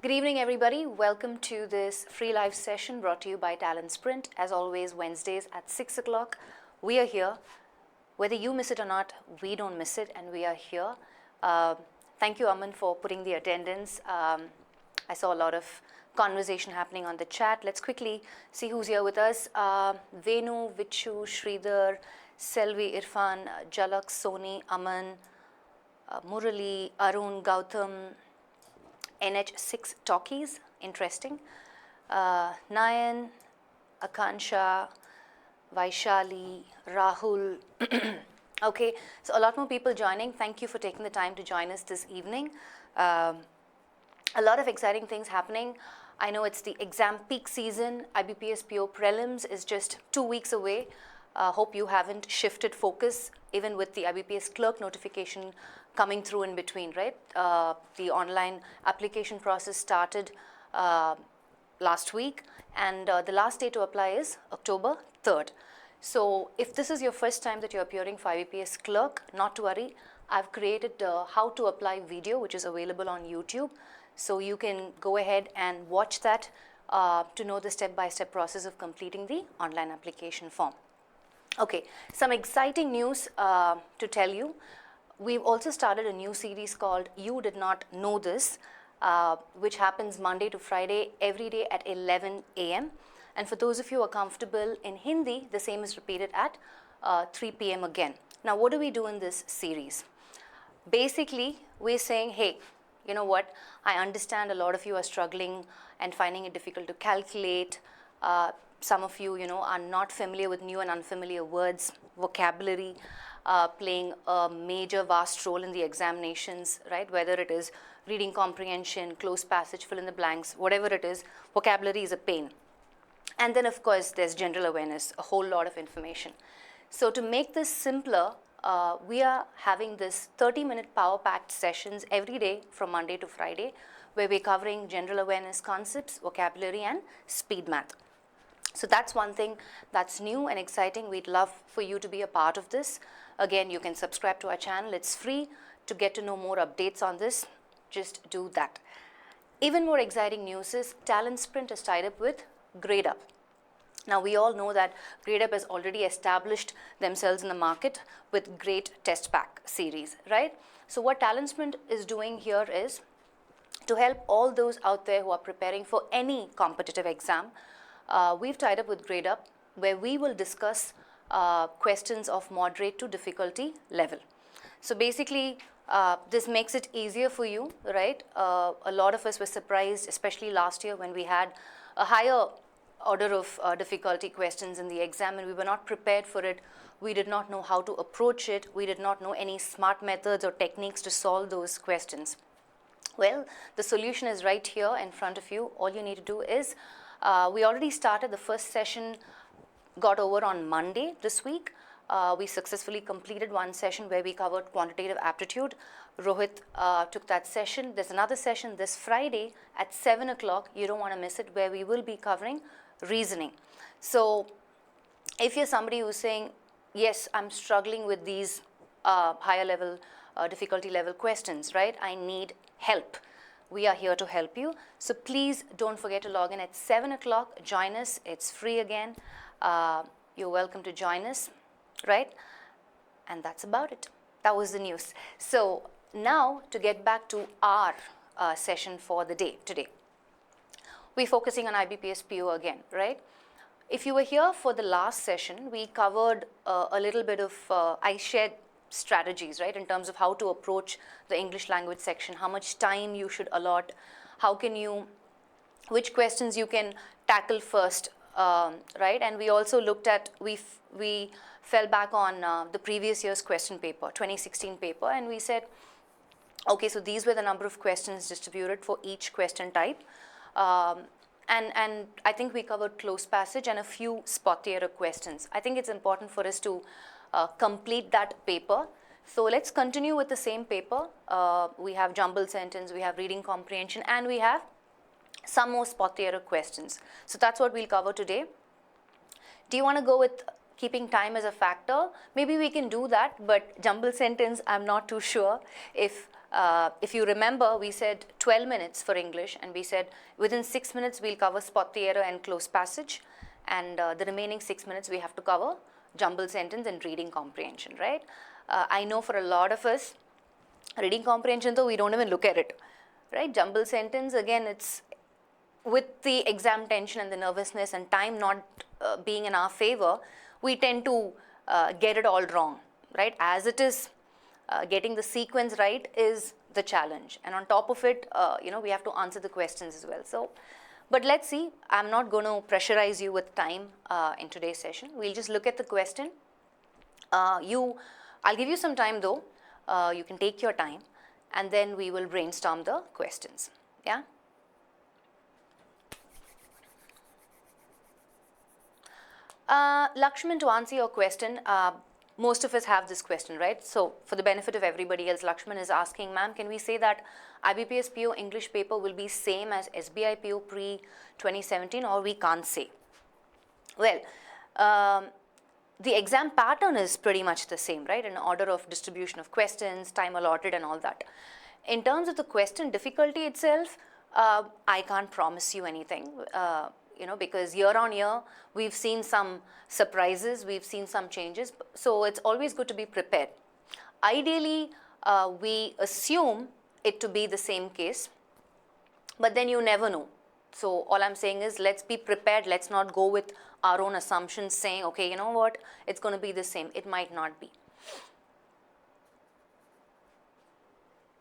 Good evening, everybody. Welcome to this free live session brought to you by TalentSprint. As always, Wednesdays at 6 o'clock. We are here. Whether you miss it or not, we don't miss it, and we are here. Thank you, Aman, for putting the attendance. I saw a lot of conversation happening on the chat. Let's quickly see who's here with us. Venu, Vichu, Sridhar, Selvi, Irfan, Jalak, Soni, Aman, Murali, Arun, Gautam, NH6 talkies, interesting. Nayan, Concha, Vaishali, Rahul. Okay, so a lot more people joining. Thank you for taking the time to join us this evening. A lot of exciting things happening. I know it's the exam peak season. IBPS PO Prelims is just 2 weeks away. Hope you haven't shifted focus, even with the IBPS clerk notification coming through in between, right? The online application process started last week, and the last day to apply is October 3rd. So if this is your first time that you're appearing for IBPS clerk, not to worry. I've created a how to apply video, which is available on YouTube. So you can go ahead and watch that to know the step-by-step process of completing the online application form. Okay, some exciting news to tell you. We've also started a new series called You Did Not Know This, which happens Monday to Friday, every day at 11 a.m. And for those of you who are comfortable in Hindi, the same is repeated at 3 p.m. again. Now, what do we do in this series? Basically, we're saying, hey, you know what? I understand a lot of you are struggling and finding it difficult to calculate. Some of you, are not familiar with new and unfamiliar words, vocabulary, playing a major, vast role in the examinations, right? Whether it is reading comprehension, close passage, fill in the blanks, whatever it is, vocabulary is a pain. And then, of course, there's general awareness, a whole lot of information. So to make this simpler, we are having this 30-minute power-packed sessions every day from Monday to Friday, where we're covering general awareness concepts, vocabulary, and speed math. So that's one thing that's new and exciting. We'd love for you to be a part of this. Again, you can subscribe to our channel. It's free. To get to know more updates on this, just do that. Even more exciting news is TalentSprint is tied up with GradeUp. Now, we all know that GradeUp has already established themselves in the market with great test pack series, right? So what TalentSprint is doing here is to help all those out there who are preparing for any competitive exam. We've tied up with GradeUp, where we will discuss questions of moderate to difficulty level. So basically, this makes it easier for you, right? A lot of us were surprised, especially last year when we had a higher order of difficulty questions in the exam, and we were not prepared for it. We did not know how to approach it. We did not know any smart methods or techniques to solve those questions. Well, the solution is right here in front of you. All you need to do is we already started. The first session got over on Monday this week. We successfully completed one session where we covered quantitative aptitude. Rohit took that session. There's another session this Friday at 7 o'clock. You don't want to miss it, where we will be covering reasoning. So if you're somebody who's saying, yes, I'm struggling with these higher level, difficulty level questions, right? I need help. We are here to help you. So please don't forget to log in at 7 o'clock. Join us. It's free again. You're welcome to join us, right? And that's about it. That was the news. So now to get back to our session for the day today. We're focusing on IBPS PO again, right? If you were here for the last session, we covered a little bit of, I shared strategies, right, in terms of how to approach the English language section, how much time you should allot, which questions you can tackle first, right? And we also looked at, we fell back on the previous year's question paper, 2016 paper, and we said, okay, so these were the number of questions distributed for each question type. And I think we covered close passage and a few spot the error questions. I think it's important for us to complete that paper. So let's continue with the same paper. We have jumbled sentence, we have reading comprehension, and we have some more spot the error questions. So that's what we'll cover today. Do you want to go with keeping time as a factor? Maybe we can do that, but jumbled sentence, I'm not too sure if If you remember, we said 12 minutes for English, and we said within 6 minutes we'll cover spot the error and close passage, and the remaining 6 minutes we have to cover jumbled sentence and reading comprehension, right? I know for a lot of us, reading comprehension, though, we don't even look at it, right? Jumbled sentence, again, it's with the exam tension and the nervousness and time not being in our favor, we tend to get it all wrong, right? As it is, getting the sequence right is the challenge. And on top of it, we have to answer the questions as well. So, but let's see, I'm not going to pressurize you with time in today's session. We'll just look at the question. I'll give you some time though. You can take your time, and then we will brainstorm the questions, yeah? Lakshman, to answer your question, most of us have this question, right? So for the benefit of everybody else, Lakshman is asking, ma'am, can we say that IBPS PO English paper will be same as SBI PO pre-2017, or we can't say? Well, the exam pattern is pretty much the same, right? In order of distribution of questions, time allotted and all that. In terms of the question difficulty itself, I can't promise you anything. Because year on year, we've seen some surprises, we've seen some changes, so it's always good to be prepared. Ideally, we assume it to be the same case, but then you never know. So all I'm saying is, let's be prepared, let's not go with our own assumptions saying, okay, you know what, it's going to be the same. It might not be.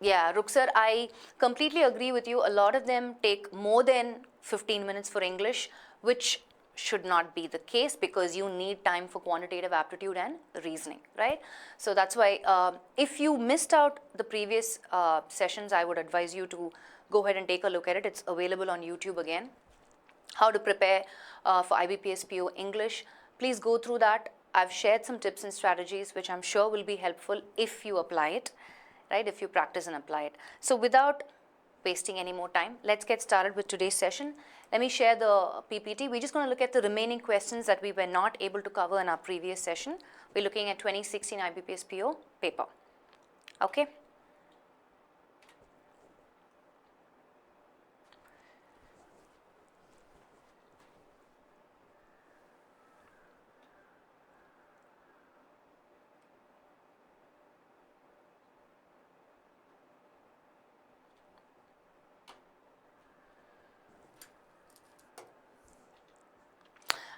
Yeah, Ruksar, I completely agree with you. A lot of them take more than 15 minutes for English, which should not be the case, because you need time for quantitative aptitude and reasoning, right? So that's why if you missed out the previous sessions, I would advise you to go ahead and take a look at it. It's available on YouTube again. How to prepare for IBPS PO English. Please go through that. I've shared some tips and strategies which I'm sure will be helpful if you apply it, right? If you practice and apply it. So without wasting any more time, let's get started with today's session. Let me share the PPT. We're just going to look at the remaining questions that we were not able to cover in our previous session. We're looking at 2016 IBPS PO paper. Okay.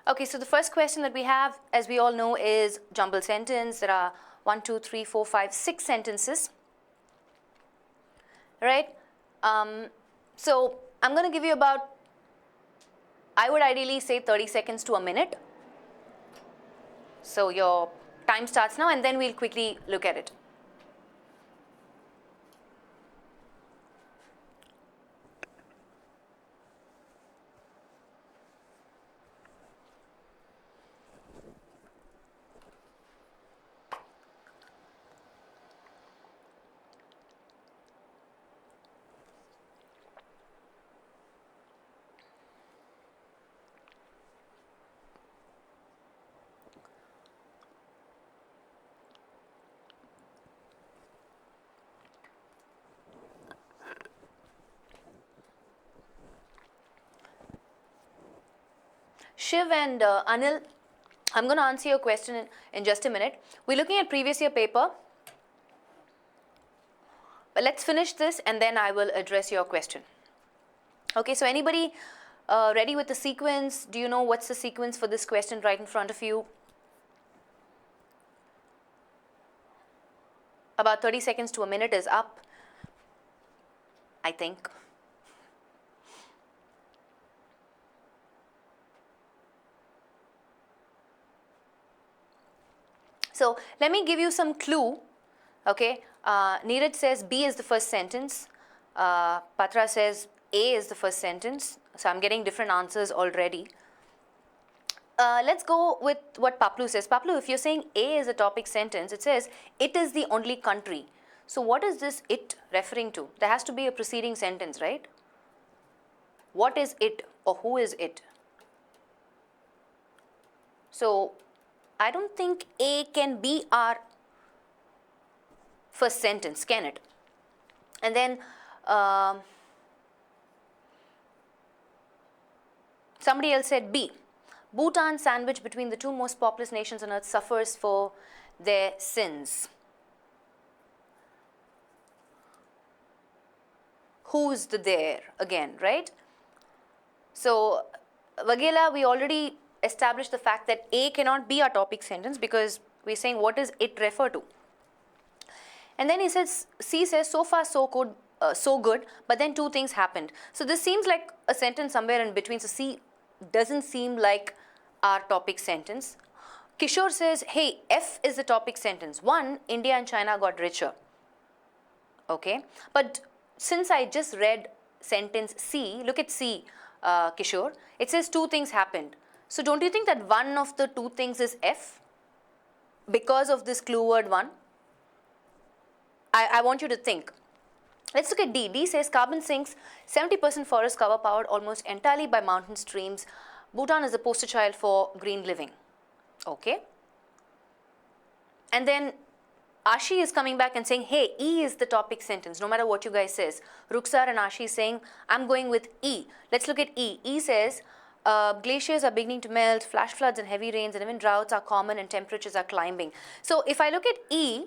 Okay, so the first question that we have, as we all know, is jumbled sentence. There are 1, 2, 3, 4, 5, 6 sentences, right? So I'm going to give you about, I would ideally say 30 seconds to a minute. So your time starts now, and then we'll quickly look at it. Shiv and Anil, I'm going to answer your question in just a minute. We're looking at previous year paper. But let's finish this, and then I will address your question. Okay, so anybody ready with the sequence? Do you know what's the sequence for this question right in front of you? About 30 seconds to a minute is up, I think. So let me give you some clue, okay? Neeraj says B is the first sentence. Patra says A is the first sentence. So I'm getting different answers already. Let's go with what Paplu says. Paplu, if you're saying A is a topic sentence, it says it is the only country. So what is this it referring to? There has to be a preceding sentence, right? What is it, or who is it? So I don't think A can be our first sentence, can it? And then somebody else said B. Bhutan, sandwiched between the two most populous nations on earth, suffers for their sins. Who's the there again, right? So, Vagela, we already established the fact that A cannot be our topic sentence because we're saying what does it refer to. And then he says, C says, so far so good, but then two things happened. So this seems like a sentence somewhere in between. So C doesn't seem like our topic sentence. Kishore says, hey, F is the topic sentence. One, India and China got richer. Okay, but since I just read sentence C, look at C, Kishore, it says two things happened. So don't you think that one of the two things is F because of this clue word one? I want you to think. Let's look at D. D says carbon sinks, 70% forest cover powered almost entirely by mountain streams. Bhutan is the poster child for green living. Okay. And then Ashi is coming back and saying, hey, E is the topic sentence, no matter what you guys says. Ruksar and Ashi is saying, I'm going with E. Let's look at E. E says, glaciers are beginning to melt, flash floods and heavy rains, and even droughts are common and temperatures are climbing. So if I look at E,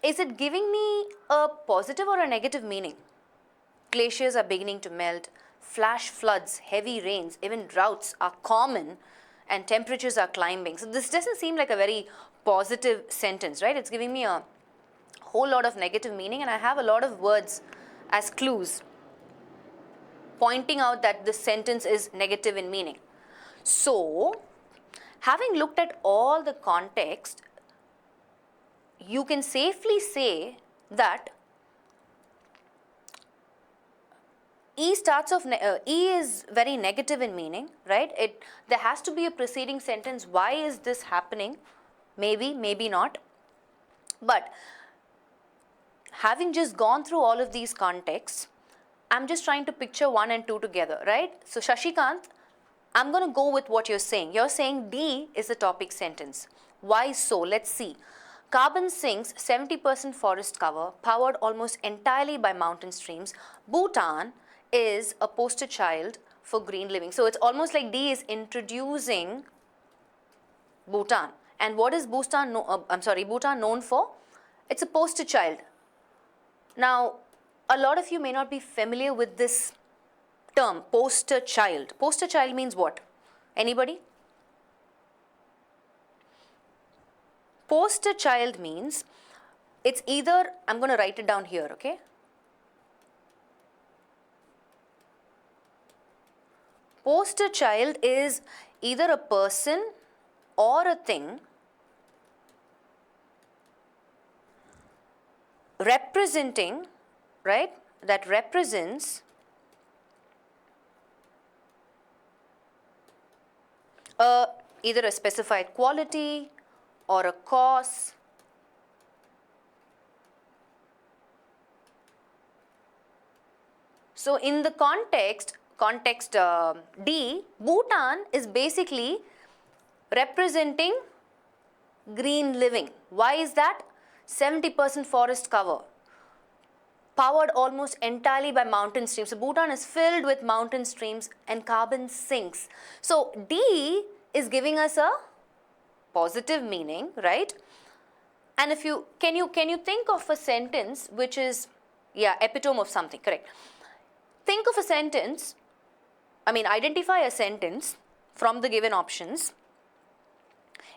is it giving me a positive or a negative meaning? Glaciers are beginning to melt, flash floods, heavy rains, even droughts are common, and temperatures are climbing. So this doesn't seem like a very positive sentence, right? It's giving me a whole lot of negative meaning, and I have a lot of words as clues pointing out that this sentence is negative in meaning. So, having looked at all the context, you can safely say that E starts off, E is very negative in meaning, right? There has to be a preceding sentence. Why is this happening? Maybe, maybe not. But having just gone through all of these contexts, I'm just trying to picture 1 and 2 together, right? So Shashikant, I'm going to go with what you're saying. You're saying D is the topic sentence. Why so? Let's see. Carbon sinks, 70% forest cover, powered almost entirely by mountain streams. Bhutan is a poster child for green living. So it's almost like D is introducing Bhutan. And what is Bhutan known for? It's a poster child. Now, a lot of you may not be familiar with this term, poster child. Poster child means what? Anybody? Poster child means it's either, I'm going to write it down here, okay? Poster child is either a person or a thing representing, right, that represents either a specified quality or a cause so in the context D, Bhutan is basically representing green living. Why is that? 70% forest cover, powered almost entirely by mountain streams. So Bhutan is filled with mountain streams and carbon sinks. So D is giving us a positive meaning, right? And if you can you think of a sentence which is epitome of something, correct? Think of a sentence, identify a sentence from the given options.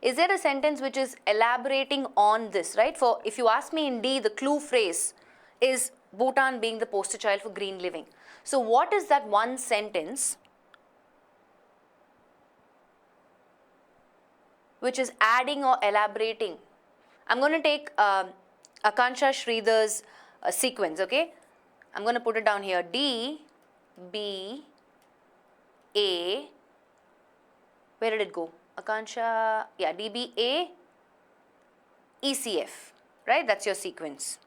Is there a sentence which is elaborating on this, right? For if you ask me in D, the clue phrase is Bhutan being the poster child for green living. So what is that one sentence which is adding or elaborating? I'm going to take Concha Sridhar's sequence, okay? I'm going to put it down here. D, B, A, where did it go? Concha, D, B, A, ECF, right? That's your sequence.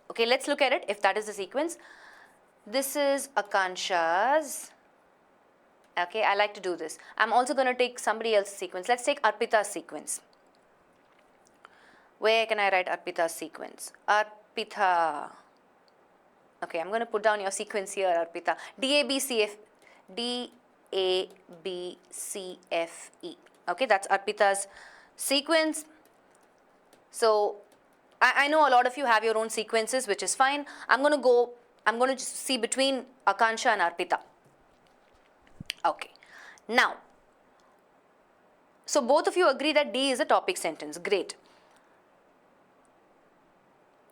Okay, let's look at it if that is the sequence. This is Akanksha's. Okay, I like to do this. I'm also going to take somebody else's sequence. Let's take Arpita's sequence. Where can I write Arpita's sequence? Arpita. Okay, I'm going to put down your sequence here, Arpita. DABCF, DABCFE. Okay, that's Arpita's sequence. So I know a lot of you have your own sequences, which is fine. I'm going to just see between Concha and Arpita. Okay. Now, so both of you agree that D is a topic sentence. Great.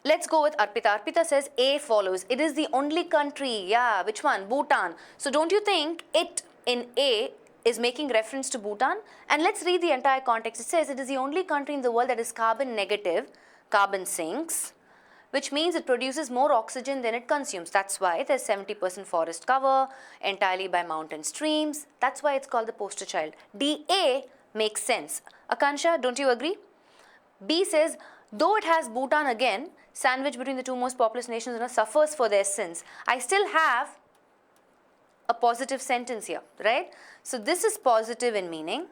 Let's go with Arpita. Arpita says A follows. It is the only country. Yeah, which one? Bhutan. So don't you think it in A is making reference to Bhutan? And let's read the entire context. It says it is the only country in the world that is carbon negative, carbon sinks, which means it produces more oxygen than it consumes. That's why there's 70% forest cover, entirely by mountain streams. That's why it's called the poster child. DA makes sense. Concha, don't you agree? B says, though it has Bhutan again, sandwiched between the two most populous nations and suffers for their sins, I still have a positive sentence here, right? So this is positive in meaning.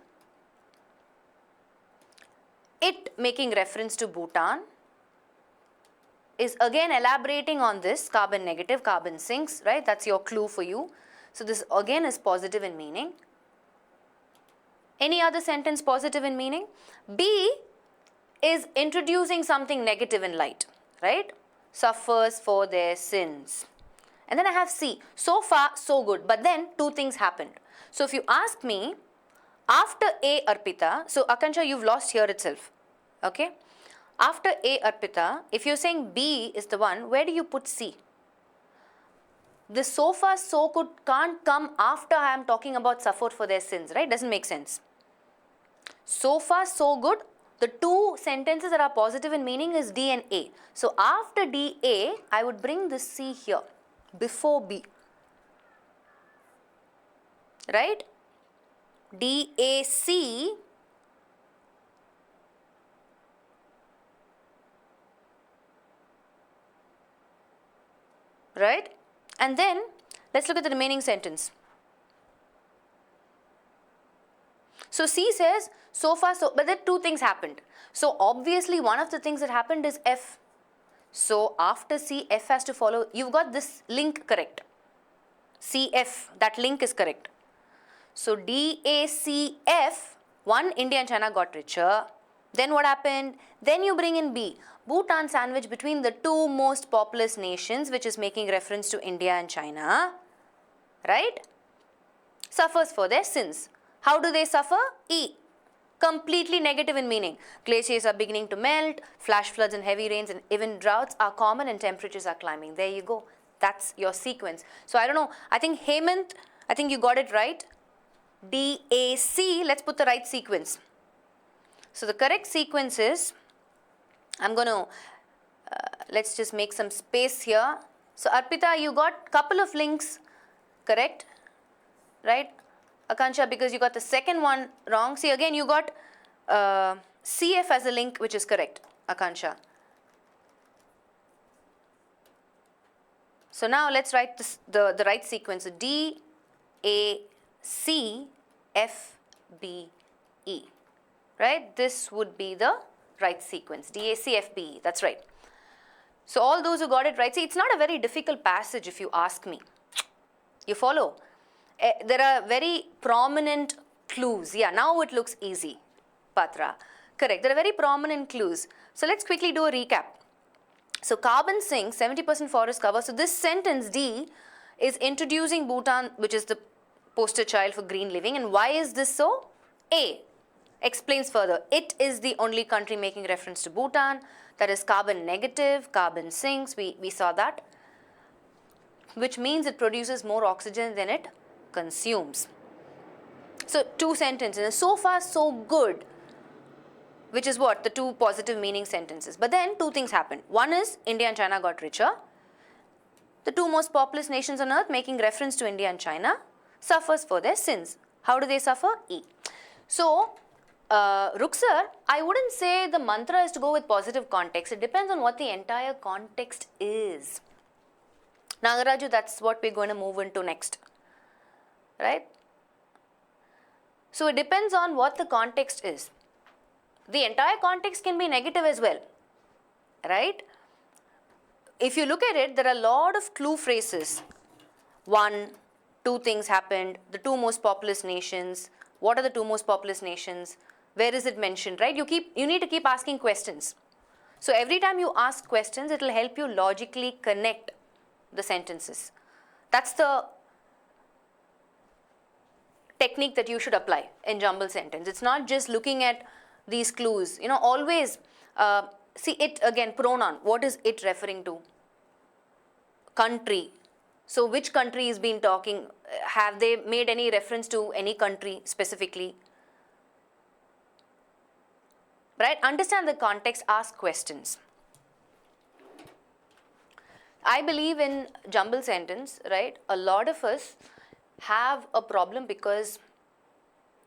It making reference to Bhutan is again elaborating on this carbon negative, carbon sinks, right? That's your clue for you. So this again is positive in meaning. Any other sentence positive in meaning? B is introducing something negative in light, right? Suffers for their sins. And then I have C. So far, so good. But then two things happened. So if you ask me, after A, Arpita, so Concha, you've lost here itself, okay? After A, Arpita, if you're saying B is the one, where do you put C? This so far, so good can't come after I am talking about suffered for their sins, right? Doesn't make sense. So far, so good. The two sentences that are positive in meaning is D and A. So after D, A, I would bring this C here, before B. Right? D, A, C. Right? And then, let's look at the remaining sentence. So C says, so far, so, but then two things happened. So obviously one of the things that happened is F. So after C, F has to follow. You've got this link correct. CF, that link is correct. So DACF, one, India and China got richer. Then what happened? Then you bring in B. Bhutan sandwich between the two most populous nations, which is making reference to India and China. Right? Suffers for their sins. How do they suffer? E. Completely negative in meaning. Glaciers are beginning to melt, flash floods and heavy rains and even droughts are common and temperatures are climbing. There you go. That's your sequence. So I don't know. I think Hemant, I think you got it right. DAC, let's put the right sequence. So the correct sequence is, I'm going to, let's just make some space here. So Arpita, you got couple of links correct, right? Concha, because you got the second one wrong. See, again, you got CF as a link, which is correct, Concha. So now let's write this, the right sequence. D, A, C, F, B, E. Right? This would be the right sequence. D, A, C, F, B, E. That's right. So all those who got it right, see, it's not a very difficult passage if you ask me. You follow? There are very prominent clues. Yeah, now it looks easy, Patra. Correct. There are very prominent clues. So let's quickly do a recap. So carbon sinks, 70% forest cover. So this sentence D is introducing Bhutan, which is the poster child for green living. And why is this so? A explains further. It is the only country making reference to Bhutan. That is carbon negative, carbon sinks. We saw that. Which means it produces more oxygen than it consumes. So two sentences. So far, so good. Which is what? The two positive meaning sentences. But then two things happened. One is India and China got richer. The two most populous nations on earth, making reference to India and China, suffers for their sins. How do they suffer? E. So, Ruksar, I wouldn't say the mantra is to go with positive context. It depends on what the entire context is. Nagaraju, that's what we're going to move into next. Right? So it depends on what the context is. the entire context can be negative as well, right? If you look at it, there are a lot of clue phrases. One, two things happened, the two most populous nations, what are the two most populous nations, where is it mentioned, right? You need to keep asking questions. So every time you ask questions, it will help you logically connect the sentences. That's the technique that you should apply in jumble sentence. It's not just looking at these clues. Always see it again, pronoun. What is it referring to? Country. So which country is being talking? Have they made any reference to any country specifically? Right? Understand the context, ask questions. I believe in jumble sentence, right? A lot of us have a problem because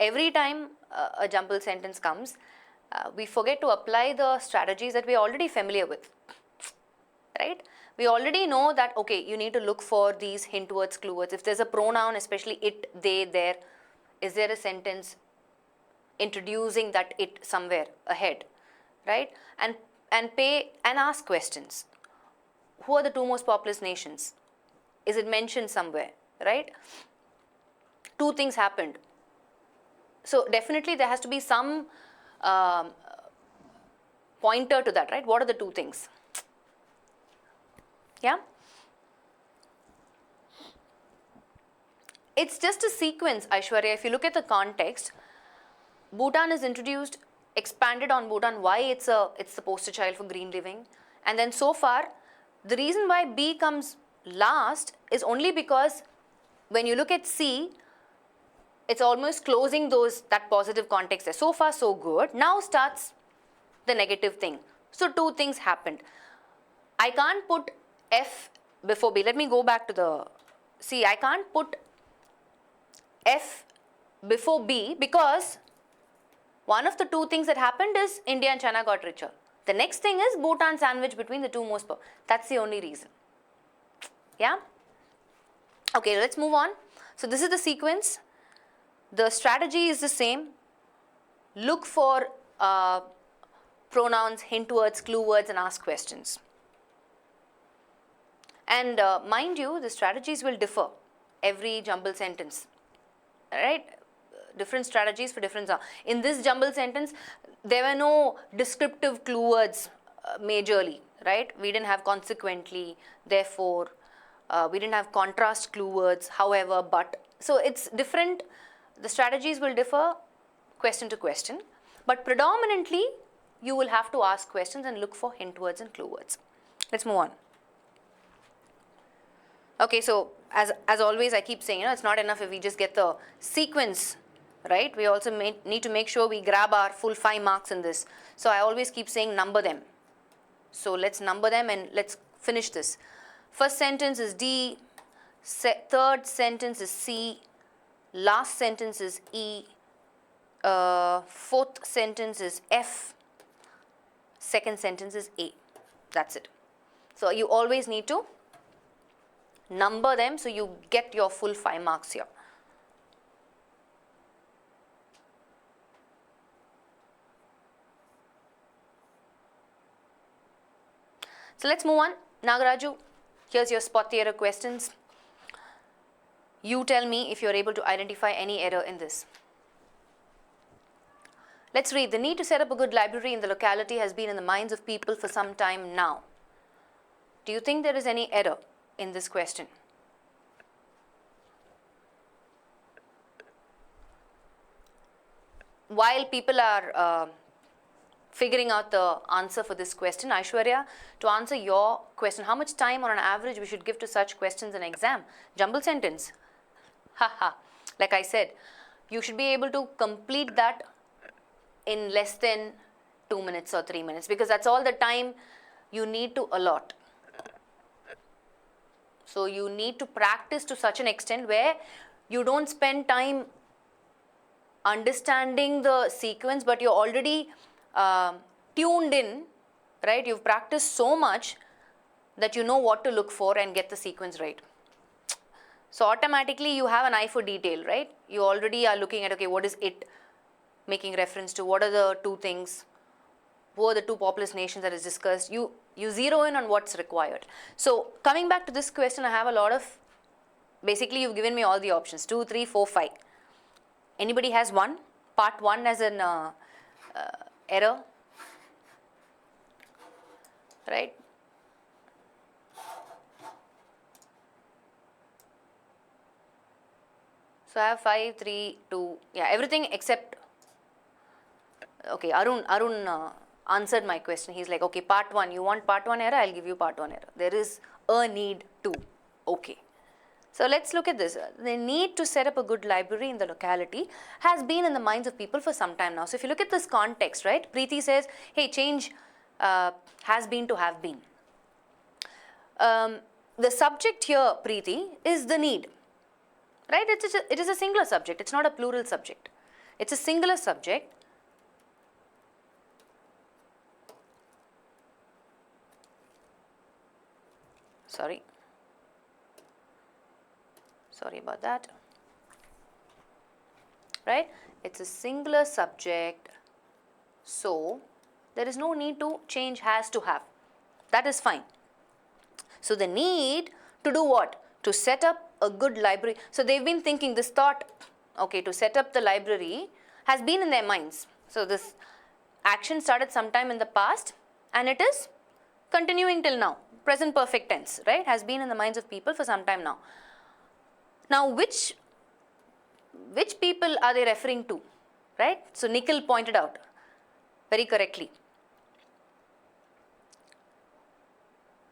every time a jumble sentence comes, we forget to apply the strategies that we are already familiar with, right? We already know that, okay, you need to look for these hint words, clue words. If there's a pronoun, especially it, they, there, is there a sentence introducing that it somewhere ahead, right? And ask questions. Who are the two most populous nations? Is it mentioned somewhere, right? Two things happened. So definitely there has to be some pointer to that, right? What are the two things? Yeah? It's just a sequence, Aishwarya. If you look at the context, Bhutan is introduced, expanded on Bhutan, why it's the poster child for green living. And then so far, the reason why B comes last is only because when you look at C, it's almost closing that positive context there. So far, so good. Now starts the negative thing. So two things happened. I can't put F before B. Let me go back to the C. I can't put F before B because one of the two things that happened is India and China got richer. The next thing is Bhutan sandwich between the two most powerful. That's the only reason. Yeah? Okay, let's move on. So this is the sequence. The strategy is the same. Look for pronouns, hint words, clue words, and ask questions. And mind you, the strategies will differ every jumble sentence, right? Different strategies for different. In this jumble sentence, there were no descriptive clue words majorly, right? We didn't have consequently, therefore, we didn't have contrast clue words, however, but. So it's different. The strategies will differ question to question, but predominantly you will have to ask questions and look for hint words and clue words. Let's move on. Okay, so as always, I keep saying, it's not enough if we just get the sequence, right? We also need to make sure we grab our full 5 marks in this. So I always keep saying number them. So let's number them and let's finish this. First sentence is D, third sentence is C, last sentence is E, fourth sentence is F, second sentence is A. That's it. So you always need to number them so you get your full 5 marks here. So let's move on. Nagaraju, here's your spot the error questions. You tell me if you're able to identify any error in this. Let's read. The need to set up a good library in the locality has been in the minds of people for some time now. Do you think there is any error in this question? While people are figuring out the answer for this question, Aishwarya, to answer your question, how much time on an average we should give to such questions in exam? Jumble sentence. Haha. Like I said, you should be able to complete that in less than 2 minutes or 3 minutes because that's all the time you need to allot. So you need to practice to such an extent where you don't spend time understanding the sequence, but you're already tuned in, right? You've practiced so much that you know what to look for and get the sequence right. So automatically you have an eye for detail, right? You already are looking at, okay, what is it? making reference to what are the two things, who are the two populous nations that is discussed. You zero in on what's required. So coming back to this question, I have a lot of, basically you've given me all the options, 2, 3, 4, 5. Anybody has one? Part 1 as an error, right? So I have 5, 3, 2, yeah, everything except, okay, Arun answered my question. He's like, okay, part 1, you want part 1 error, I'll give you part 1 error. There is a need to, okay. So let's look at this. The need to set up a good library in the locality has been in the minds of people for some time now. So if you look at this context, right, Preeti says, hey, change has been to have been. The subject here, Preeti, is the need, right? It is a singular subject. It's not a plural subject. It's a singular subject. Sorry about that, right? It's a singular subject, so there is no need to change has to have. That is fine. So the need to do what? To set up a good library. So they've been thinking this thought, okay, to set up the library has been in their minds. So this action started sometime in the past and it is continuing till now. Present perfect tense, right, has been in the minds of people for some time now. Now, which people are they referring to, right? So Nikhil pointed out very correctly.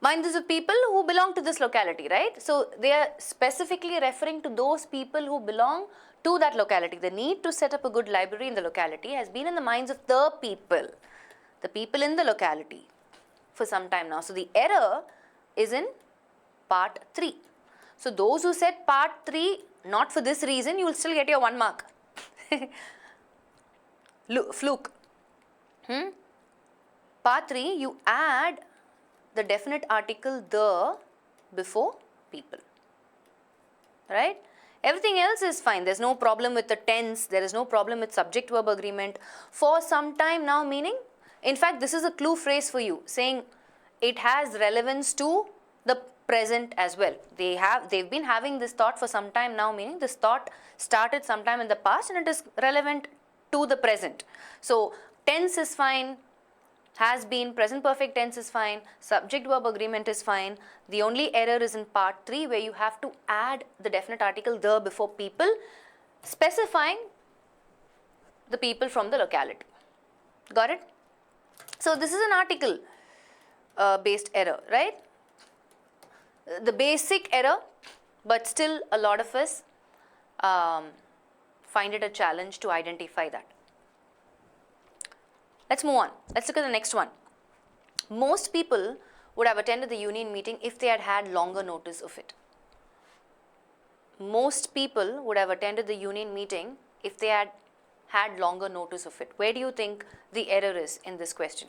Minds of people who belong to this locality, right? So they are specifically referring to those people who belong to that locality. The need to set up a good library in the locality has been in the minds of the people in the locality for some time now. So the error is in part 3. So those who said part 3, not for this reason, you will still get your 1 mark. Fluke. Part 3, you add the definite article the before people, right? Everything else is fine. There's no problem with the tense. There is no problem with subject-verb agreement. For some time now, meaning, in fact, this is a clue phrase for you, saying it has relevance to the present as well. They've been having this thought for some time now, meaning this thought started sometime in the past and it is relevant to the present. So tense is fine, has been, present perfect tense is fine, subject verb agreement is fine. The only error is in part 3 where you have to add the definite article the before people, specifying the people from the locality. Got it? So this is an article based error, right? The basic error, but still a lot of us find it a challenge to identify that. Let's move on. Let's look at the next one. Most people would have attended the union meeting if they had had longer notice of it. Most people would have attended the union meeting if they had had longer notice of it. Where do you think the error is in this question?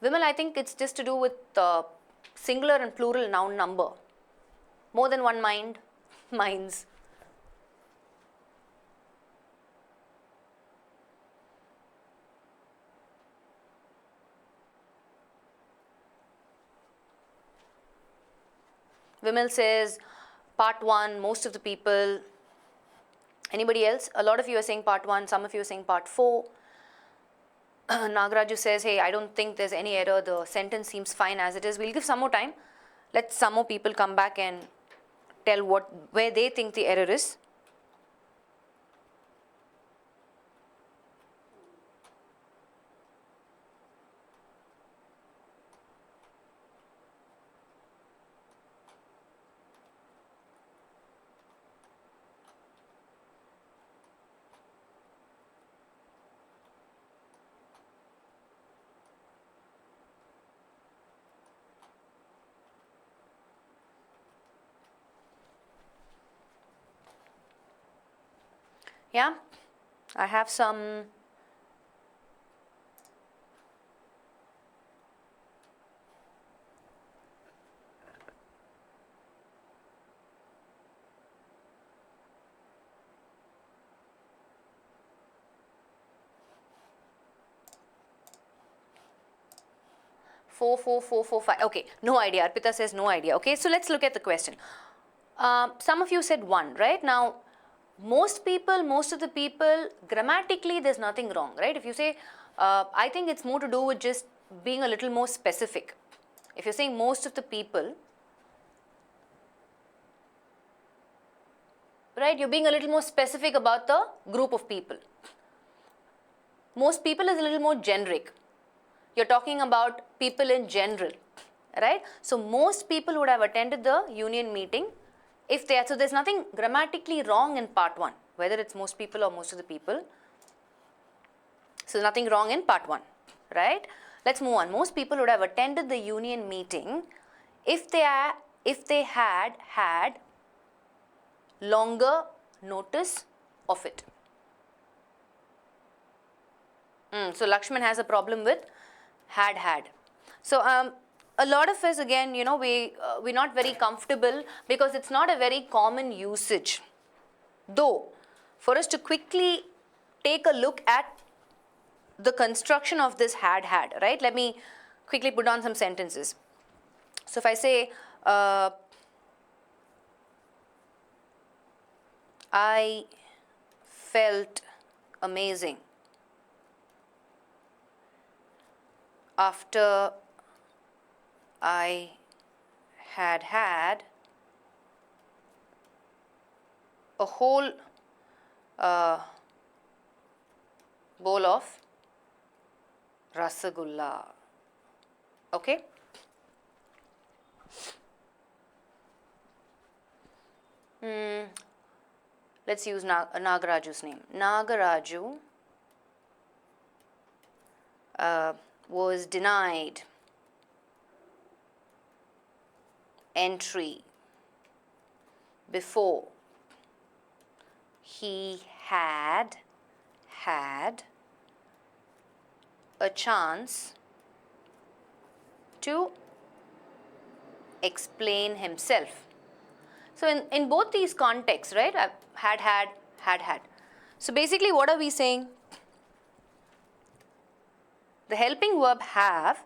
Vimal, I think it's just to do with singular and plural noun number. More than one mind, minds. Vimal says part 1, most of the people. Anybody else? A lot of you are saying part 1, some of you are saying part 4. Nagaraju says, hey, I don't think there's any error. The sentence seems fine as it is. We'll give some more time. Let some more people come back and tell where they think the error is. Yeah, I have some four, four, four, four, five. Okay, no idea. Arpita says no idea. Okay, so let's look at the question. Some of you said 1, right? Now, most of the people, grammatically, there's nothing wrong, right? If you say, I think it's more to do with just being a little more specific. If you're saying most of the people, right, you're being a little more specific about the group of people. Most people is a little more generic. You're talking about people in general, right? So most people would have attended the union meeting if they had. So there's nothing grammatically wrong in part 1, whether it's most people or most of the people. So nothing wrong in part 1, right? Let's move on. Most people would have attended the union meeting if they had had longer notice of it. So Lakshman has a problem with had. So a lot of us, again, you know, we're not very comfortable because it's not a very common usage. Though, for us to quickly take a look at the construction of this had, right? Let me quickly put on some sentences. So if I say, I felt amazing after I had a whole bowl of rasagulla. Okay? Let's use Nagaraju's name. Nagaraju was denied entry before he had a chance to explain himself. So in both these contexts, right, had. So basically what are we saying? The helping verb have,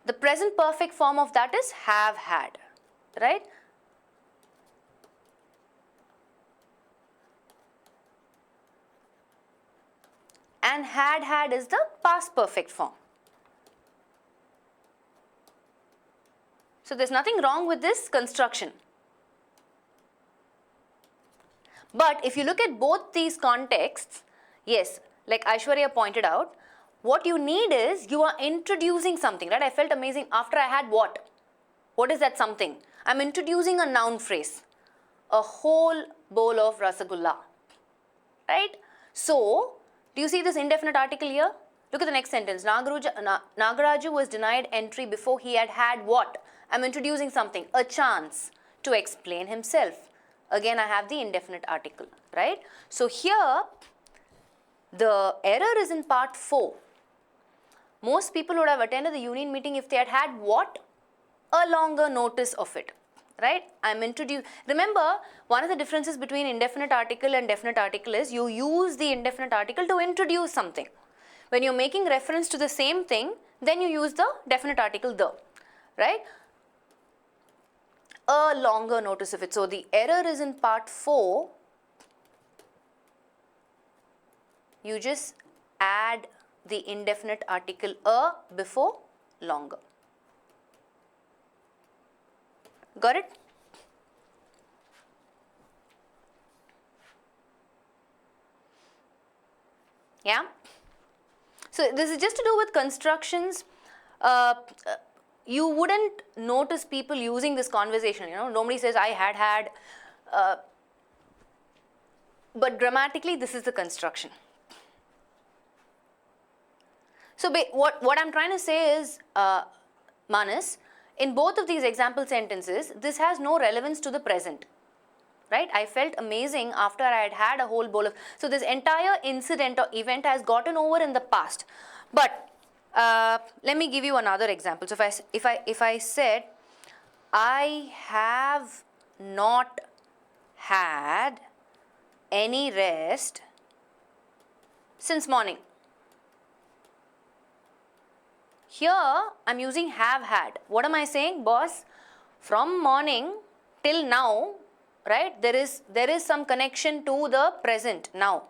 the present perfect form of that is have had, right? And had is the past perfect form. So there's nothing wrong with this construction. But if you look at both these contexts, yes, like Aishwarya pointed out, what you need is you are introducing something, right? I felt amazing after I had what? What is that something? I'm introducing a noun phrase. A whole bowl of rasagulla, right? So, do you see this indefinite article here? Look at the next sentence. Nagaraju was denied entry before he had what? I'm introducing something, a chance to explain himself. Again, I have the indefinite article, right? So here, the error is in part 4. Most people would have attended the union meeting if they had what? A longer notice of it, right? Remember, one of the differences between indefinite article and definite article is you use the indefinite article to introduce something. When you're making reference to the same thing, then you use the definite article the, right? A longer notice of it. So the error is in part 4. You just add the indefinite article a before longer. Got it? Yeah? So this is just to do with constructions. You wouldn't notice people using this conversation, you know, nobody says I had, but grammatically this is the construction. So what I'm trying to say is, Manas, in both of these example sentences, this has no relevance to the present, right? I felt amazing after I had had a whole bowl of, so this entire incident or event has gotten over in the past. But let me give you another example. So if I said, I have not had any rest since morning. Here I'm using have had. What am I saying, boss? From morning till now, right, there is some connection to the present now.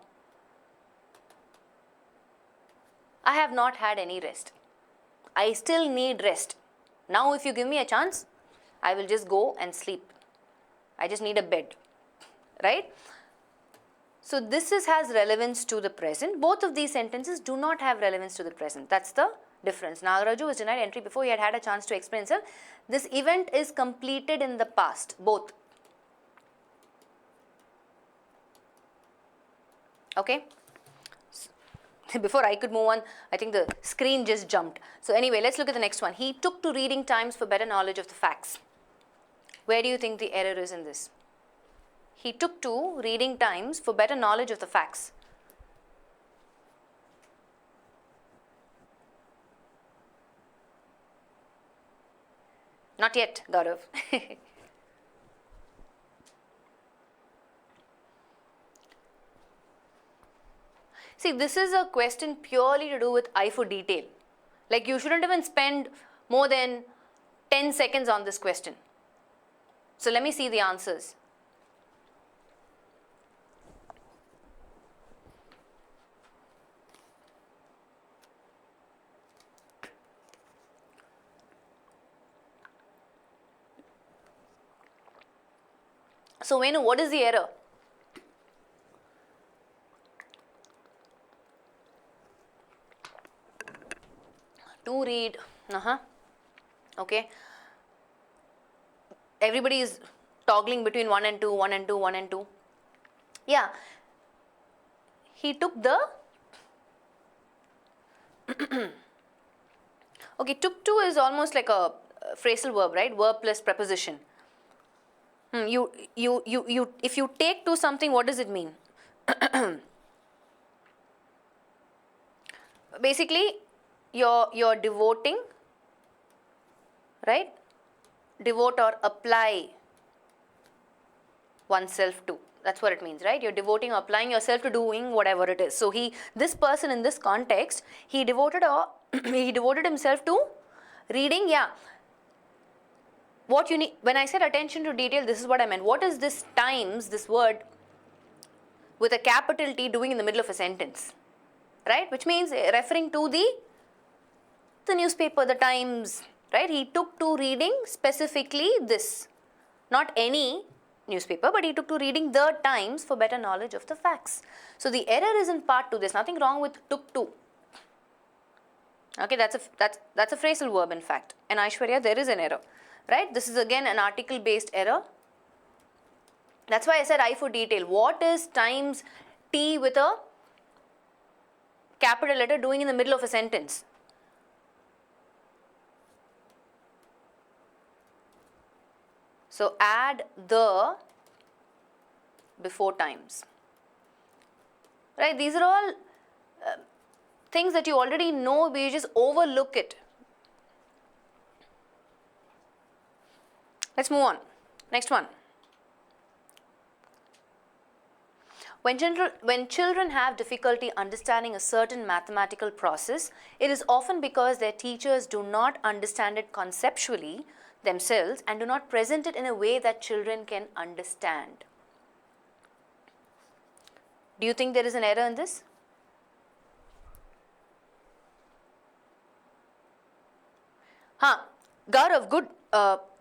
I have not had any rest. I still need rest. Now if you give me a chance, I will just go and sleep. I just need a bed, right? So this has relevance to the present. Both of these sentences do not have relevance to the present. That's the difference. Nagaraju was denied entry before he had had a chance to explain himself. This event is completed in the past, both. Okay? Before I could move on, I think the screen just jumped. So anyway, let's look at the next one. He took to reading times for better knowledge of the facts. Where do you think the error is in this? He took to reading times for better knowledge of the facts. Not yet, Gaurav. See, this is a question purely to do with eye for detail. Like, you shouldn't even spend more than 10 seconds on this question. So let me see the answers. So Venu, what is the error? To read, okay. Everybody is toggling between 1 and 2, 1 and 2, 1 and 2. Yeah. He took the, okay, took to is almost like a phrasal verb, right? Verb plus preposition. If you take to something, what does it mean? Basically, you're devoting, right? Devote or apply oneself to. That's what it means, right? You're devoting or applying yourself to doing whatever it is. So this person in this context, he devoted himself to reading. Yeah. What you need, when I said attention to detail, this is what I meant. What is this times, this word with a capital T doing in the middle of a sentence, right? Which means referring to the newspaper, the Times, right? He took to reading specifically this, not any newspaper, but he took to reading the Times for better knowledge of the facts. So the error is in part 2. There's nothing wrong with took to. Okay, that's a phrasal verb in fact. And Aishwarya, there is an error, right? This is again an article based error. That's why I said I for detail. What is times T with a capital letter doing in the middle of a sentence? So add the before times, right? These are all things that you already know, but you just overlook it. Let's move on. Next one. When children have difficulty understanding a certain mathematical process, it is often because their teachers do not understand it conceptually themselves and do not present it in a way that children can understand. Do you think there is an error in this? Gaurav, good.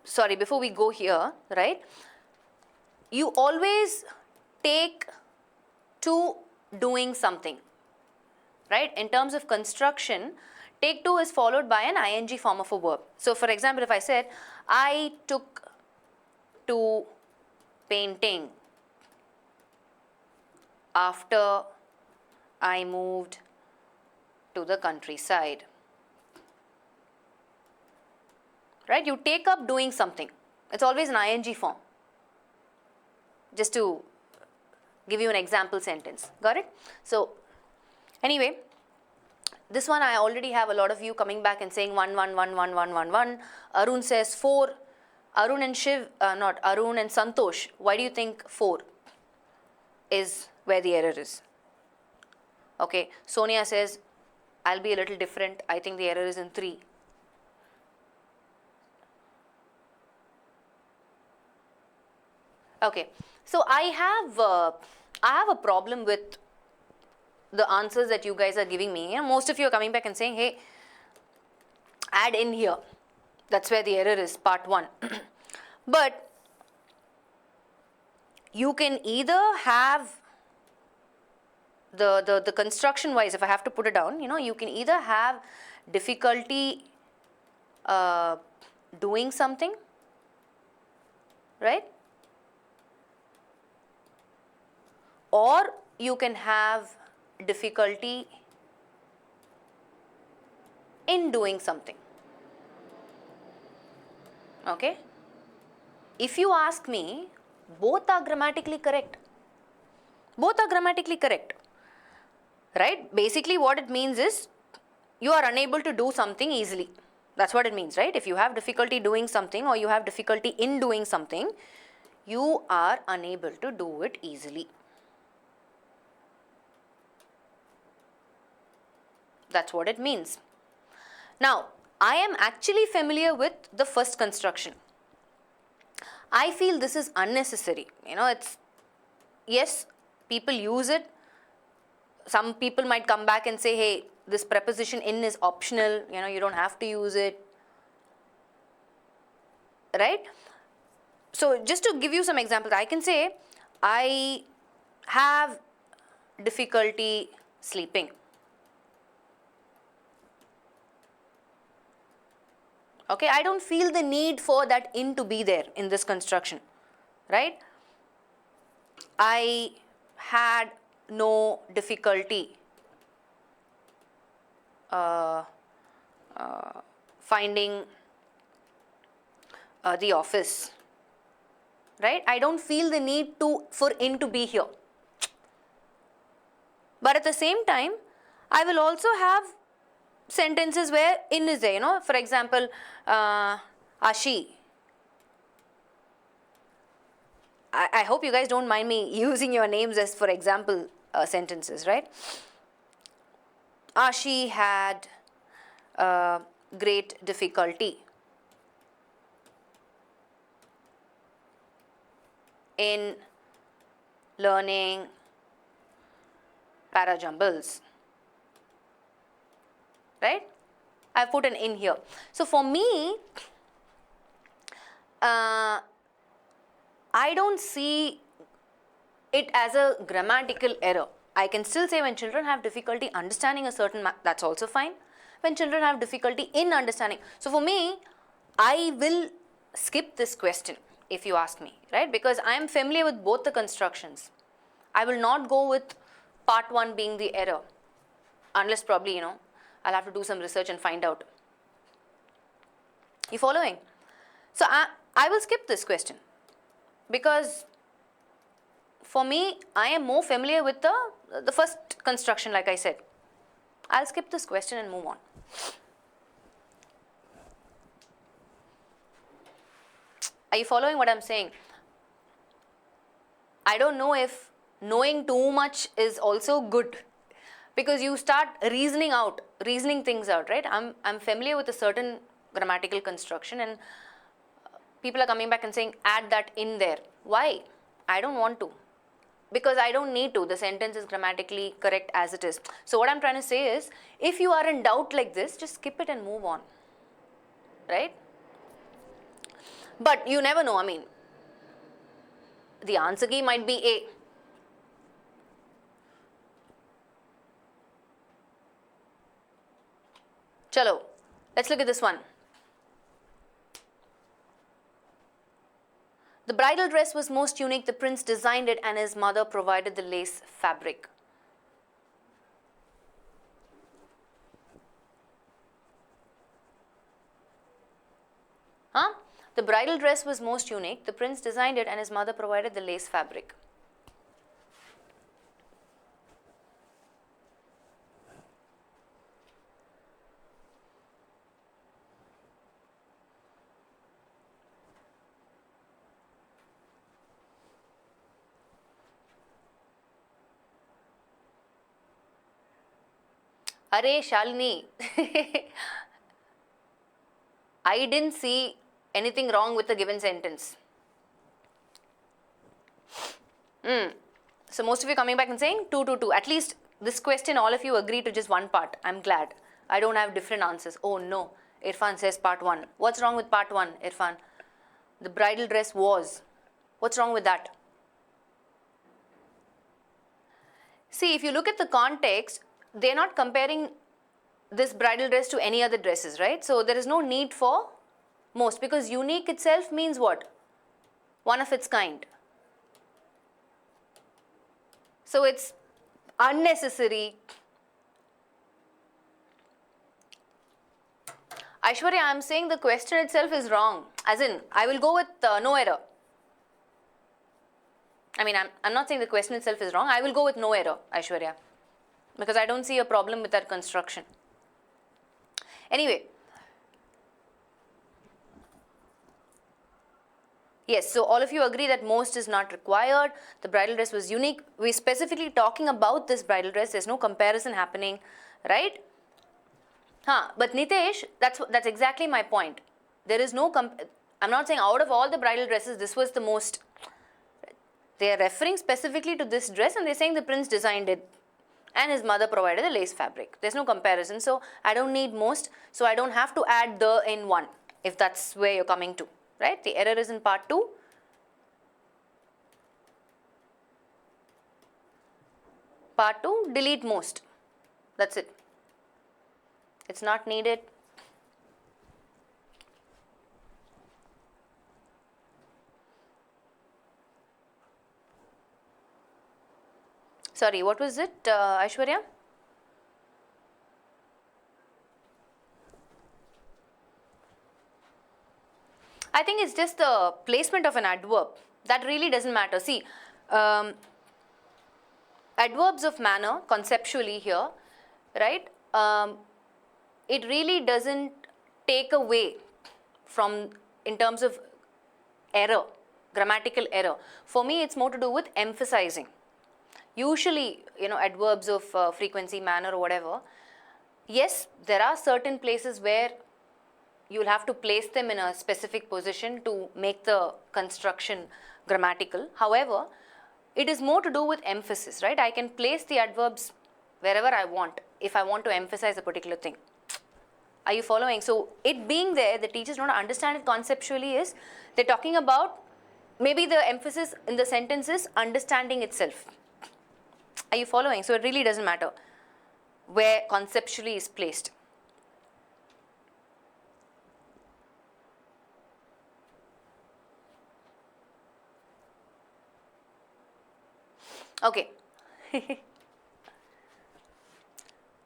Sorry, before we go here, right? You always take to doing something, right? In terms of construction, take to is followed by an ing form of a verb. So for example, if I said, I took to painting after I moved to the countryside, right? You take up doing something. It's always an ing form. just to give you an example sentence. Got it? So anyway, this one I already have a lot of you coming back and saying 1, 1, 1, 1, 1, 1, 1. Arun says 4. Arun and not Arun and Santosh. Why do you think 4 is where the error is? Okay, Sonia says, I'll be a little different. I think the error is in 3. Okay, so I have a problem with the answers that you guys are giving me. You know, most of you are coming back and saying, hey, add in here. That's where the error is, part 1. But you can either have the construction wise, if I have to put it down, you know, you can either have difficulty doing something, right? Or you can have difficulty in doing something. Okay? If you ask me, both are grammatically correct. Both are grammatically correct. Right? Basically what it means is you are unable to do something easily. That's what it means, right? If you have difficulty doing something or you have difficulty in doing something, you are unable to do it easily. That's what it means. Now, I am actually familiar with the first construction. I feel this is unnecessary. You know, it's, yes, people use it. Some people might come back and say, hey, this preposition in is optional, you know, you don't have to use it. Right? So just to give you some examples, I can say, I have difficulty sleeping. Okay, I don't feel the need for that in to be there in this construction, right? I had no difficulty finding the office, right? I don't feel the need for in to be here. But at the same time, I will also have sentences where in is there, you know, for example, Ashi. I hope you guys don't mind me using your names as for example sentences, right? Ashi had great difficulty in learning para-jumbles. Right? I've put an in here. So for me, I don't see it as a grammatical error. I can still say when children have difficulty understanding a certain that's also fine. When children have difficulty in understanding. So for me, I will skip this question if you ask me, right? Because I am familiar with both the constructions. I will not go with part 1 being the error, unless probably, you know, I'll have to do some research and find out. You following? So I will skip this question because for me, I am more familiar with the first construction, like I said. I'll skip this question and move on. Are you following what I'm saying? I don't know if knowing too much is also good. Because you start reasoning things out, right? I'm familiar with a certain grammatical construction and people are coming back and saying, add that in there. Why? I don't want to. Because I don't need to. The sentence is grammatically correct as it is. So what I'm trying to say is, if you are in doubt like this, just skip it and move on. Right? But you never know. I mean, the answer key might be A. Chalo, let's look at this one. The bridal dress was most unique. The prince designed it and his mother provided the lace fabric. Huh? The bridal dress was most unique. The prince designed it and his mother provided the lace fabric. Are Shalini, I didn't see anything wrong with the given sentence. So most of you coming back and saying 2 to 2. At least this question all of you agree to just one part. I'm glad. I don't have different answers. Oh no, Irfan says part 1. What's wrong with part 1, Irfan? The bridal dress was. What's wrong with that? See, if you look at the context, they're not comparing this bridal dress to any other dresses, right? So there is no need for most, because unique itself means what? One of its kind. So it's unnecessary. Aishwarya, I'm saying the question itself is wrong. As in, I will go with no error. I mean, I'm not saying the question itself is wrong. I will go with no error, Aishwarya, because I don't see a problem with that construction. Anyway, yes, so all of you agree that most is not required. The bridal dress was unique. We're specifically talking about this bridal dress. There's no comparison happening, right? But Nitesh, that's exactly my point. There is no, I'm not saying out of all the bridal dresses, this was the most. They are referring specifically to this dress and they're saying the prince designed it and his mother provided the lace fabric. There's no comparison, so I don't need most, so I don't have to add the in one, if that's where you're coming to, right? The error is in part 2. Part 2, delete most. That's it. It's not needed. Sorry, what was it, Aishwarya? I think it's just the placement of an adverb. That really doesn't matter. See, adverbs of manner, conceptually here, right? It really doesn't take away from, in terms of error, grammatical error. For me, it's more to do with emphasizing. Usually, adverbs of frequency, manner or whatever, yes, there are certain places where you'll have to place them in a specific position to make the construction grammatical. However, it is more to do with emphasis, right? I can place the adverbs wherever I want if I want to emphasize a particular thing. Are you following? So it being there, the teachers don't understand it conceptually is, they're talking about, maybe the emphasis in the sentence is understanding itself. Are you following? So it really doesn't matter where conceptually is placed. Okay.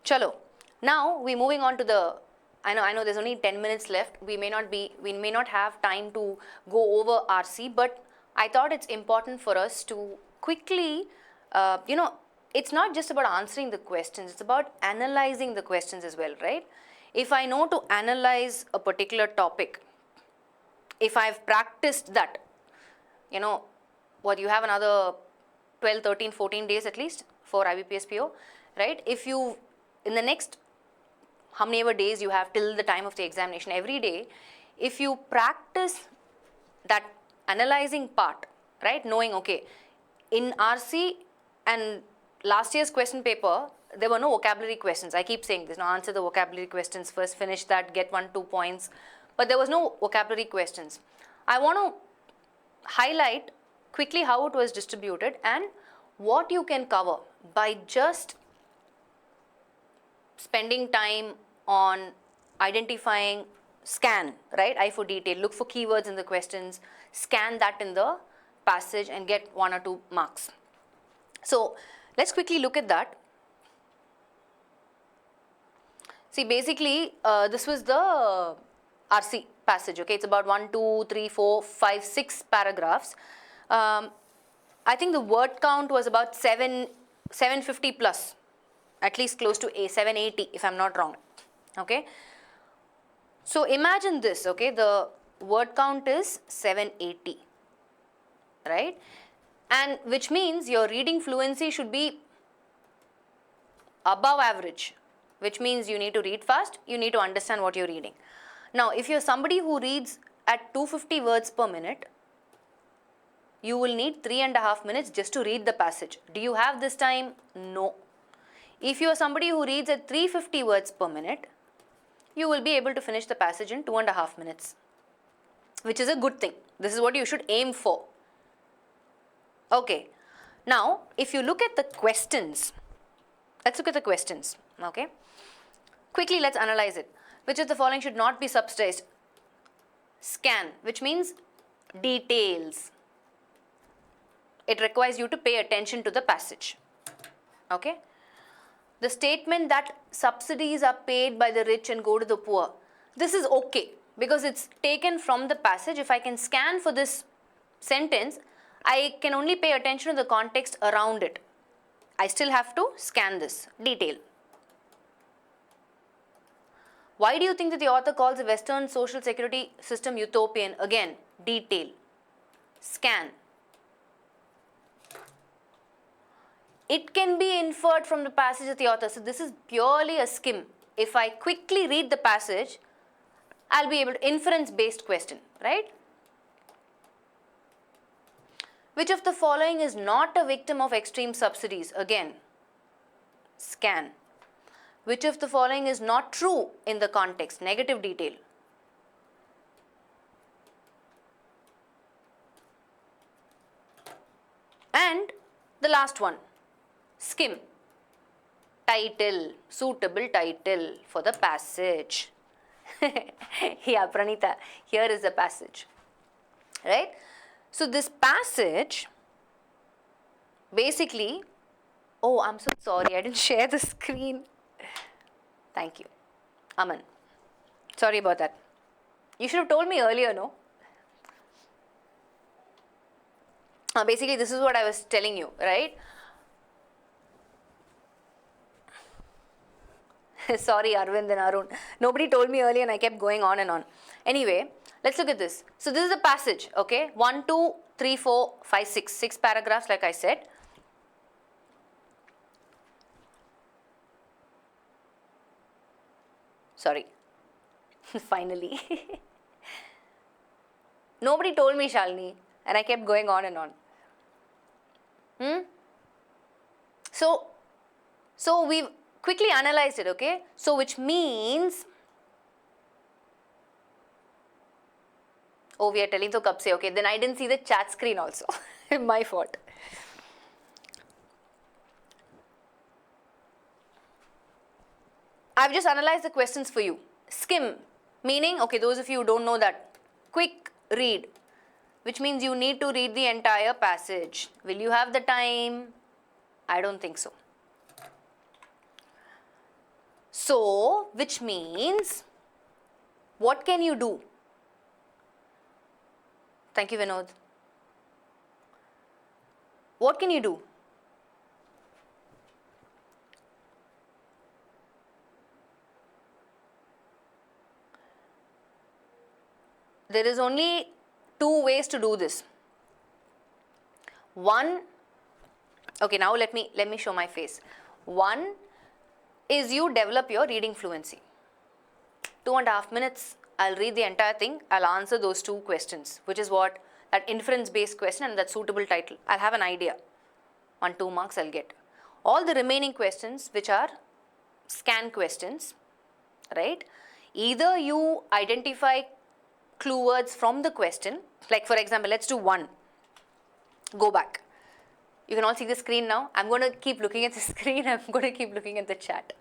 Chalo. Now we're moving on to the, I know there's only 10 minutes left. We may not have time to go over RC, but I thought it's important for us to quickly, it's not just about answering the questions, it's about analyzing the questions as well, right? If I know to analyze a particular topic, if I've practiced that, you have another 12, 13, 14 days at least for IBPS PO, right? If you, in the next, how many ever days you have till the time of the examination, every day, if you practice that analyzing part, right? Knowing, okay, in RC and last year's question paper, there were no vocabulary questions. I keep saying this, now answer the vocabulary questions first, finish that, get 1-2 points. But there was no vocabulary questions. I want to highlight quickly how it was distributed and what you can cover by just spending time on identifying, scan, right? I for detail, look for keywords in the questions, scan that in the passage and get 1 or 2 marks. So let's quickly look at that. See, basically, this was the RC passage, okay? It's about 1, 2, 3, 4, 5, 6 paragraphs. I think the word count was about 750 plus, at least close to 780 if I'm not wrong, okay? So imagine this, okay? The word count is 780, right? And which means your reading fluency should be above average, which means you need to read fast, you need to understand what you're reading. Now, if you're somebody who reads at 250 words per minute, you will need 3.5 minutes just to read the passage. Do you have this time? No. If you are somebody who reads at 350 words per minute, you will be able to finish the passage in 2.5 minutes, which is a good thing. This is what you should aim for. Okay. Now, if you look at the questions, let's look at the questions, okay? Quickly, let's analyze it. Which of the following should not be subsidized? Scan, which means details. It requires you to pay attention to the passage, okay? The statement that subsidies are paid by the rich and go to the poor, this is okay because it's taken from the passage. If I can scan for this sentence, I can only pay attention to the context around it. I still have to scan this detail. Why do you think that the author calls the Western social security system utopian? Again, detail. Scan. It can be inferred from the passage of the author. So this is purely a skim. If I quickly read the passage, I'll be able to inference-based question, right? Which of the following is not a victim of extreme subsidies? Again, scan. Which of the following is not true in the context? Negative detail. And the last one, skim. Title, suitable title for the passage. Yeah, Pranita, here is the passage, right? So this passage, basically, oh, I'm so sorry, I didn't share the screen. Thank you. Aman. Sorry about that. You should have told me earlier, no? Basically, this is what I was telling you, right? Sorry, Arvind and Arun. Nobody told me earlier and I kept going on and on. Anyway, let's look at this. So this is the passage, okay? 1, 2, 3, 4, 5, 6. 6 paragraphs, like I said. Sorry. Finally. Nobody told me, Shalini, and I kept going on and on. So we've quickly analyzed it, okay? So which means, oh, we are telling to kab se, okay? Then I didn't see the chat screen also. My fault. I've just analyzed the questions for you. Skim, meaning, okay, those of you who don't know that, quick read, which means you need to read the entire passage. Will you have the time? I don't think so. So, which means, what can you do? Thank you, Vinod. What can you do? There is only 2 ways to do this. One, okay, now let me show my face. One is you develop your reading fluency. 2.5 minutes, I'll read the entire thing, I'll answer those 2 questions, which is what? That inference-based question and that suitable title. I'll have an idea. 1, 2 marks I'll get. All the remaining questions, which are scan questions, right? Either you identify clue words from the question, like for example, let's do 1. Go back. You can all see the screen now. I'm going to keep looking at the screen. I'm going to keep looking at the chat.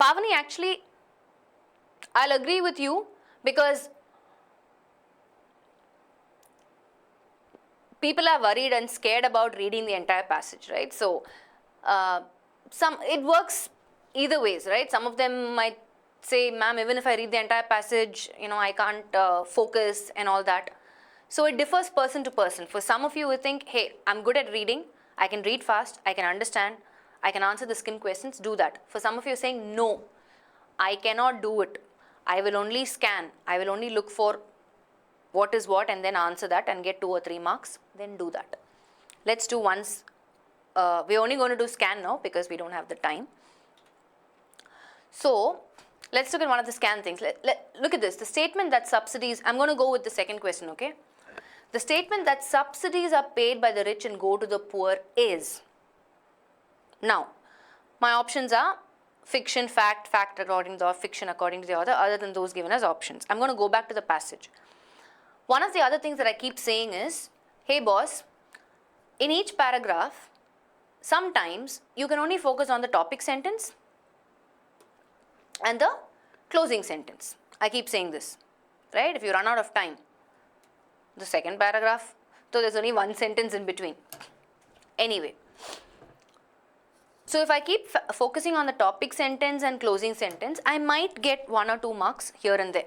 Pavani, actually, I'll agree with you because people are worried and scared about reading the entire passage, right? So, It works either ways, right? Some of them might say, ma'am, even if I read the entire passage, I can't focus and all that. So it differs person to person. For some of you who think, hey, I'm good at reading, I can read fast, I can understand, I can answer the skim questions, do that. For some of you saying, no, I cannot do it. I will only scan, I will only look for what is what and then answer that and get 2 or 3 marks, then do that. Let's do once. We're only going to do scan now because we don't have the time. So let's look at one of the scan things. Look at this. The statement that subsidies, I'm going to go with the second question, okay? The statement that subsidies are paid by the rich and go to the poor is. Now, my options are fiction, fact, fact according to the author, fiction according to the author, other than those given as options. I'm going to go back to the passage. One of the other things that I keep saying is, hey boss, in each paragraph, sometimes you can only focus on the topic sentence and the closing sentence. I keep saying this, right? If you run out of time, the second paragraph, so there's only one sentence in between. Anyway, so if I keep focusing on the topic sentence and closing sentence, I might get 1 or 2 marks here and there,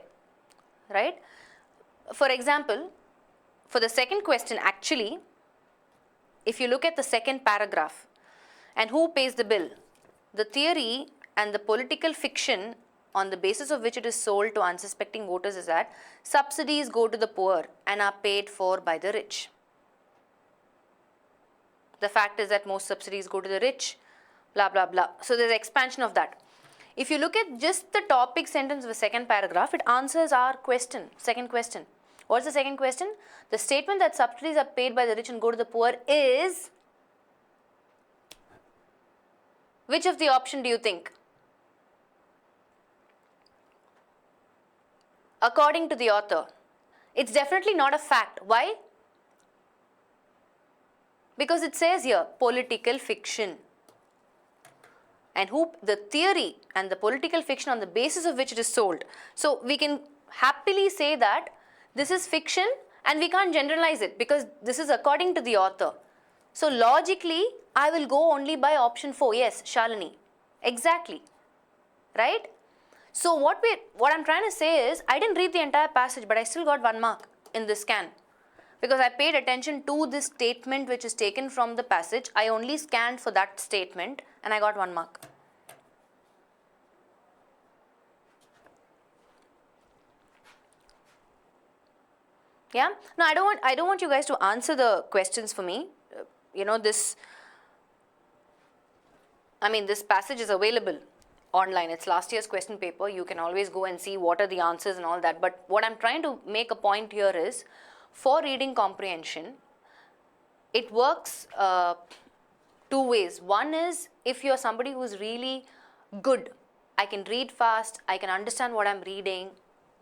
right? For example, for the second question, actually, if you look at the second paragraph, and who pays the bill? The theory and the political fiction on the basis of which it is sold to unsuspecting voters is that subsidies go to the poor and are paid for by the rich. The fact is that most subsidies go to the rich, blah, blah, blah. So there's expansion of that. If you look at just the topic sentence of the second paragraph, it answers our question, second question. What's the second question? The statement that subsidies are paid by the rich and go to the poor is, which of the option do you think? According to the author. It's definitely not a fact. Why? Because it says here, political fiction. And the theory and the political fiction on the basis of which it is sold. So we can happily say that this is fiction and we can't generalize it because this is according to the author. So logically, I will go only by option 4. Yes, Shalini. Exactly. Right? So what I'm trying to say is, I didn't read the entire passage, but I still got 1 mark in this scan. Because I paid attention to this statement which is taken from the passage. I only scanned for that statement and I got 1 mark. Yeah? No, I don't want you guys to answer the questions for me. This passage is available online. It's last year's question paper. You can always go and see what are the answers and all that. But what I'm trying to make a point here is, for reading comprehension, it works 2 ways. One is, if you're somebody who's really good, I can read fast, I can understand what I'm reading,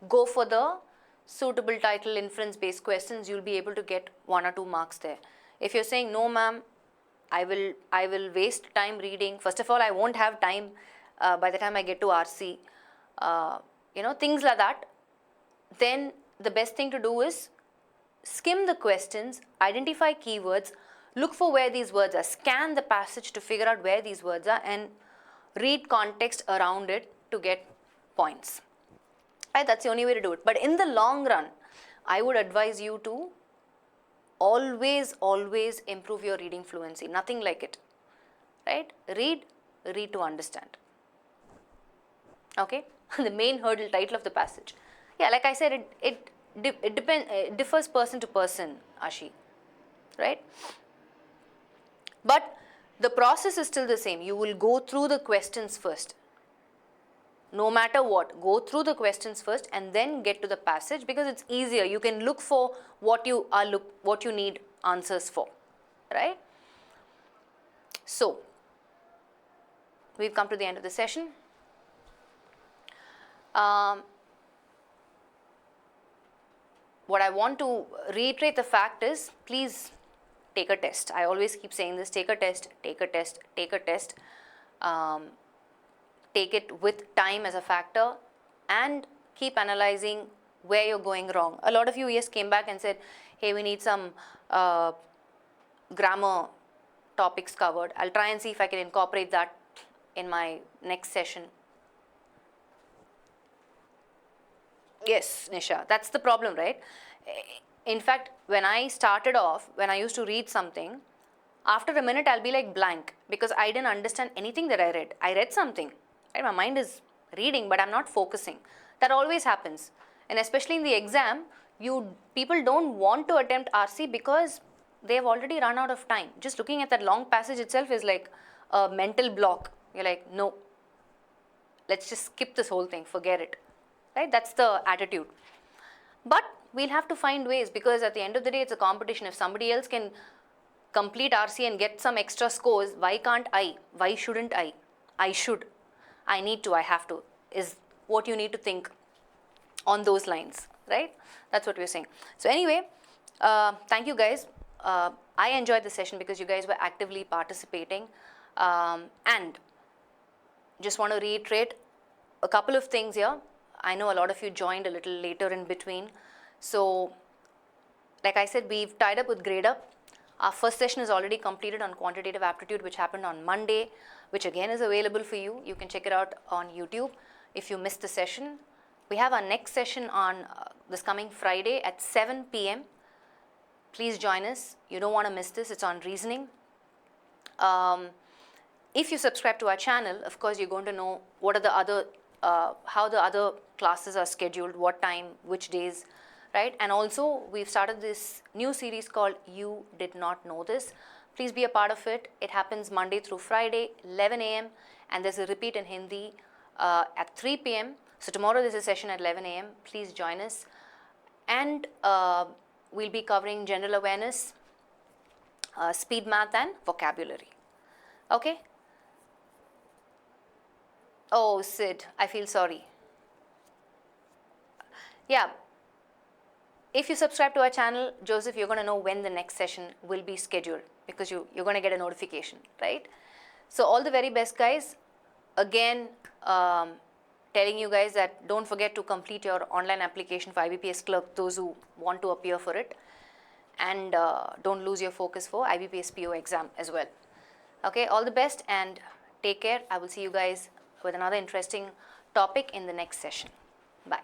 go for the suitable title inference based questions, you'll be able to get 1 or 2 marks there. If you're saying, no ma'am, I will waste time reading. First of all, I won't have time by the time I get to RC. Things like that. Then the best thing to do is skim the questions, identify keywords, look for where these words are, scan the passage to figure out where these words are and read context around it to get points. Right, that's the only way to do it. But in the long run, I would advise you to always improve your reading fluency. Nothing like it. Right? Read to understand. Okay? The main hurdle title of the passage. Yeah, like I said, it differs person to person, Ashi. Right? But the process is still the same. You will go through the questions first. No matter what, go through the questions first and then get to the passage because it's easier. You can look for what you need answers for, right? So, we've come to the end of the session. What I want to reiterate the fact is, please take a test. I always keep saying this, take a test, take a test, take a test. Take it with time as a factor and keep analyzing where you're going wrong. A lot of you came back and said, hey, we need some grammar topics covered. I'll try and see if I can incorporate that in my next session. Yes, Nisha, that's the problem, right? In fact, when I started off, when I used to read something, after a minute I'll be like blank because I didn't understand anything that I read. I read something, right? My mind is reading, but I'm not focusing. That always happens. And especially in the exam, people don't want to attempt RC because they've already run out of time. Just looking at that long passage itself is like a mental block. You're like, no, let's just skip this whole thing, forget it. Right? That's the attitude. But we'll have to find ways because at the end of the day, it's a competition. If somebody else can complete RC and get some extra scores, why can't I? Why shouldn't I? I should. I need to. I have to. Is what you need to think on those lines, right? That's what we're saying. So anyway, thank you guys. I enjoyed the session because you guys were actively participating. And just want to reiterate a couple of things here. I know a lot of you joined a little later in between. So, like I said, we've tied up with Grade Up. Our first session is already completed on quantitative aptitude, which happened on Monday, which again is available for you. You can check it out on YouTube if you missed the session. We have our next session on this coming Friday at 7 p.m. Please join us. You don't want to miss this. It's on reasoning. If you subscribe to our channel, of course, you're going to know what are the other, how the other classes are scheduled, what time, which days, right? And also, we've started this new series called You Did Not Know This. Please be a part of it. It happens Monday through Friday, 11 a.m. And there's a repeat in Hindi at 3 p.m. So tomorrow there's a session at 11 a.m. Please join us. And we'll be covering general awareness, speed math and vocabulary. Okay? Oh, Sid, I feel sorry. Yeah. If you subscribe to our channel, Joseph, you're going to know when the next session will be scheduled because you're going to get a notification, right? So all the very best, guys. Again, telling you guys that don't forget to complete your online application for IBPS clerk, those who want to appear for it. And don't lose your focus for IBPS PO exam as well. Okay, all the best and take care. I will see you guys with another interesting topic in the next session. Bye.